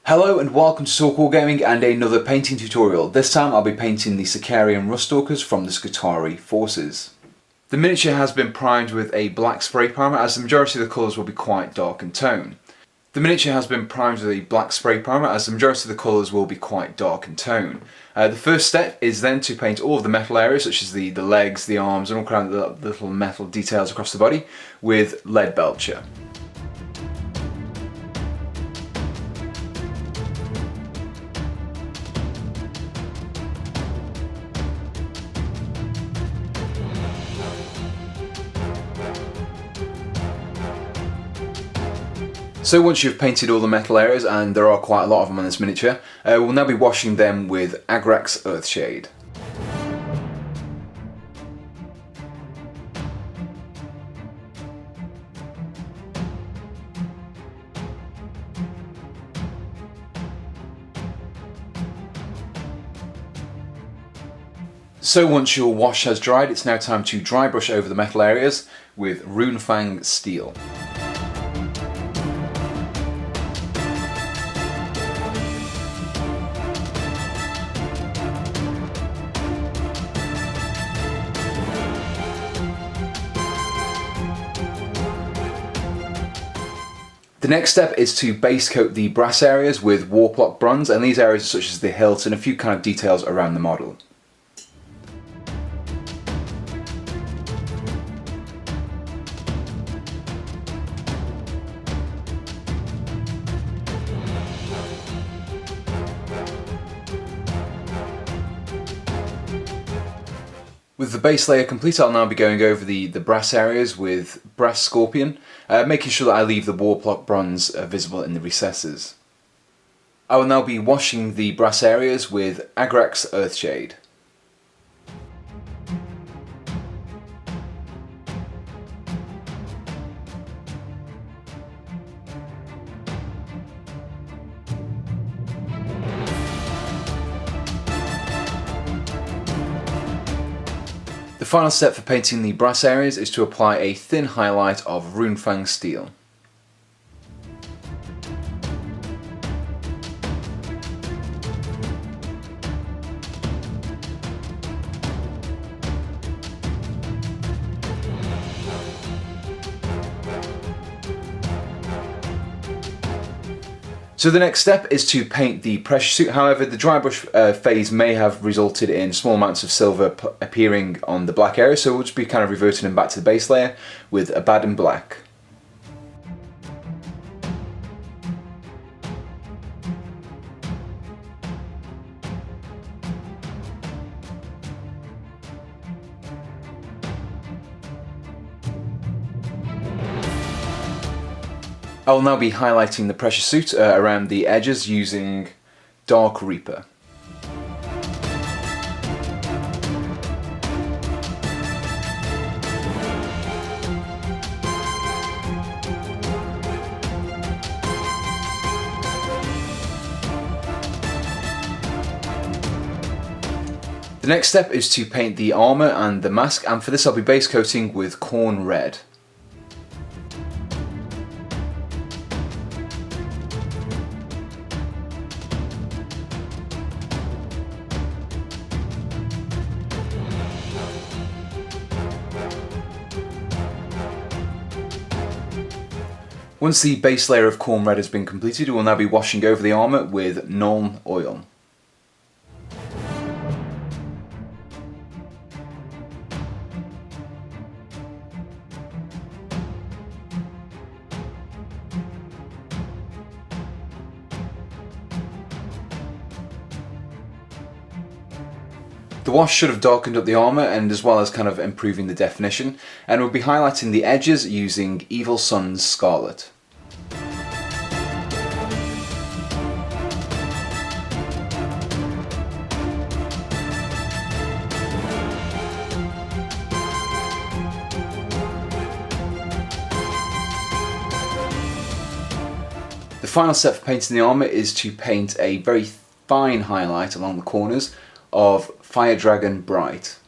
Hello and welcome to Sorkle Gaming and another painting tutorial. This time I'll be painting the Sicarian Ruststalkers from the Skitarii forces. The miniature has been primed with a black spray primer as the majority of the colours will be quite dark in tone. The first step is then to paint all of the metal areas such as the legs, the arms and all kinds of little metal details across the body with Leadbelcher. So once you've painted all the metal areas, and there are quite a lot of them on this miniature, we'll now be washing them with Agrax Earthshade. So once your wash has dried, it's now time to dry brush over the metal areas with Runefang Steel. The next step is to base coat the brass areas with Warplock bronze, and these areas such as the hilt and a few kind of details around the model. With the base layer complete, I'll now be going over the brass areas with Brass Scorpion, making sure that I leave the Warplock bronze visible in the recesses. I will now be washing the brass areas with Agrax Earthshade. The final step for painting the brass areas is to apply a thin highlight of Runefang Steel. So the next step is to paint the pressure suit. However, the dry brush phase may have resulted in small amounts of silver appearing on the black area, so we'll just be kind of reverting them back to the base layer with Abaddon Black. I will now be highlighting the pressure suit around the edges using Dark Reaper. The next step is to paint the armour and the mask, and for this I'll be base coating with Khorne Red. Once the base layer of Khorne Red has been completed, we will now be washing over the armour with Nuln Oil. The wash should have darkened up the armour and as well as kind of improving the definition, and we'll be highlighting the edges using Evil Sunz Scarlet. The final step for painting the armour is to paint a very fine highlight along the corners of Fire Dragon Bright.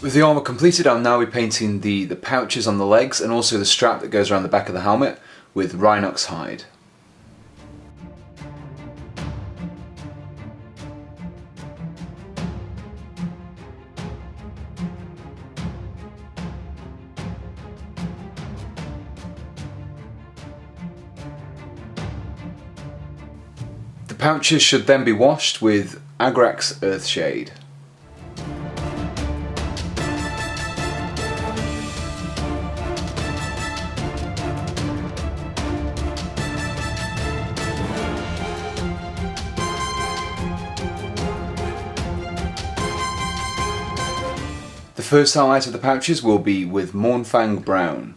With the armour completed, I'll now be painting the pouches on the legs and also the strap that goes around the back of the helmet with Rhonix Hide. The pouches should then be washed with Agrax Earthshade. The first highlight of the pouches will be with Mournfang Brown.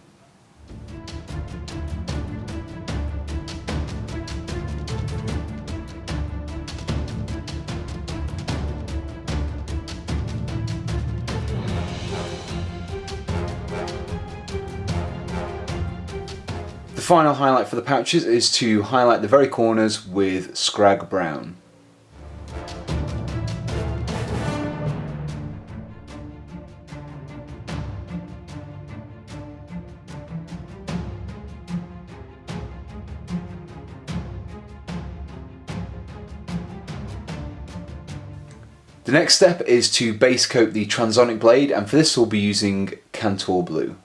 The final highlight for the pouches is to highlight the very corners with Skrag Brown. The next step is to base coat the transonic blade, and for this we'll be using Kantor Blue.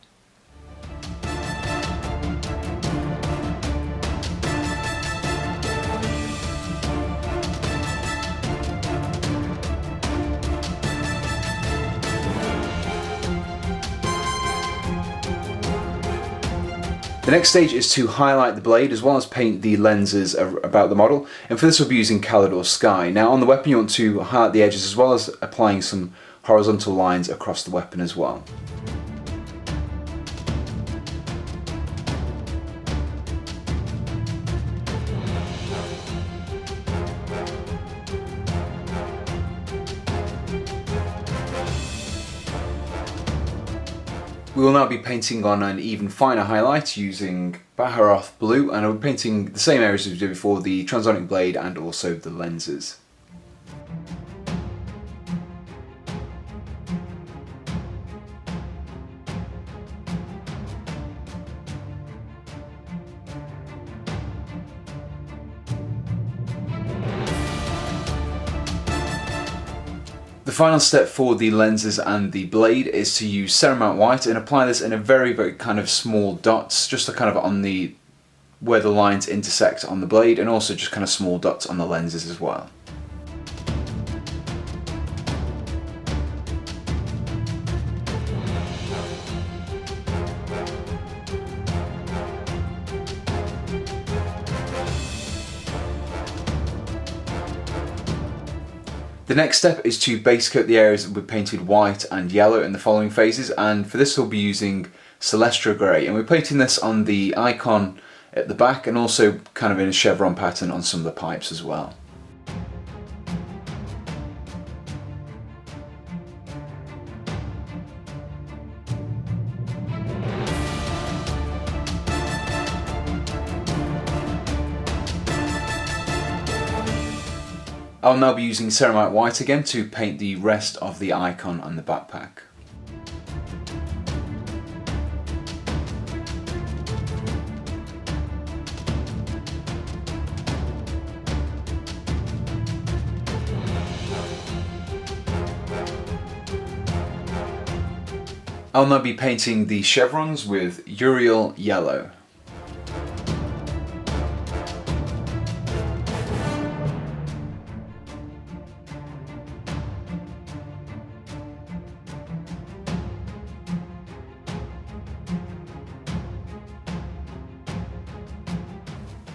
The next stage is to highlight the blade as well as paint the lenses about the model, and for this we'll be using Caledor Sky. Now on the weapon you want to highlight the edges as well as applying some horizontal lines across the weapon as well. We will now be painting on an even finer highlight using Bahharoth Blue, and I'll be painting the same areas as we did before, the transonic blade and also the lenses. The final step for the lenses and the blade is to use Ceramite White and apply this in a very kind of small dots, just to kind of on the where the lines intersect on the blade, and also just kind of small dots on the lenses as well. The next step is to base coat the areas that we painted white and yellow in the following phases, and for this we'll be using Celestra Grey, and we're painting this on the icon at the back and also kind of in a chevron pattern on some of the pipes as well. I'll now be using Ceramite White again to paint the rest of the icon on the backpack. I'll now be painting the chevrons with Yriel Yellow.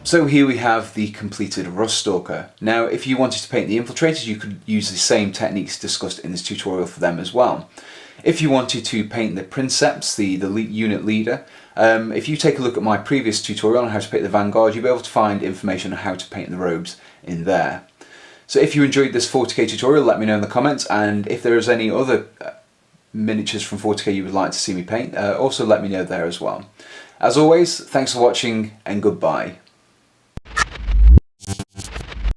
So here we have the completed Ruststalker. Now if you wanted to paint the infiltrators you could use the same techniques discussed in this tutorial for them as well. If you wanted to paint the Princeps, the unit leader, if you take a look at my previous tutorial on how to paint the Vanguard, you'll be able to find information on how to paint the robes in there. So if you enjoyed this 40k tutorial, let me know in the comments, and if there is any other miniatures from 40k you would like to see me paint, also let me know there as well. As always, thanks for watching and goodbye.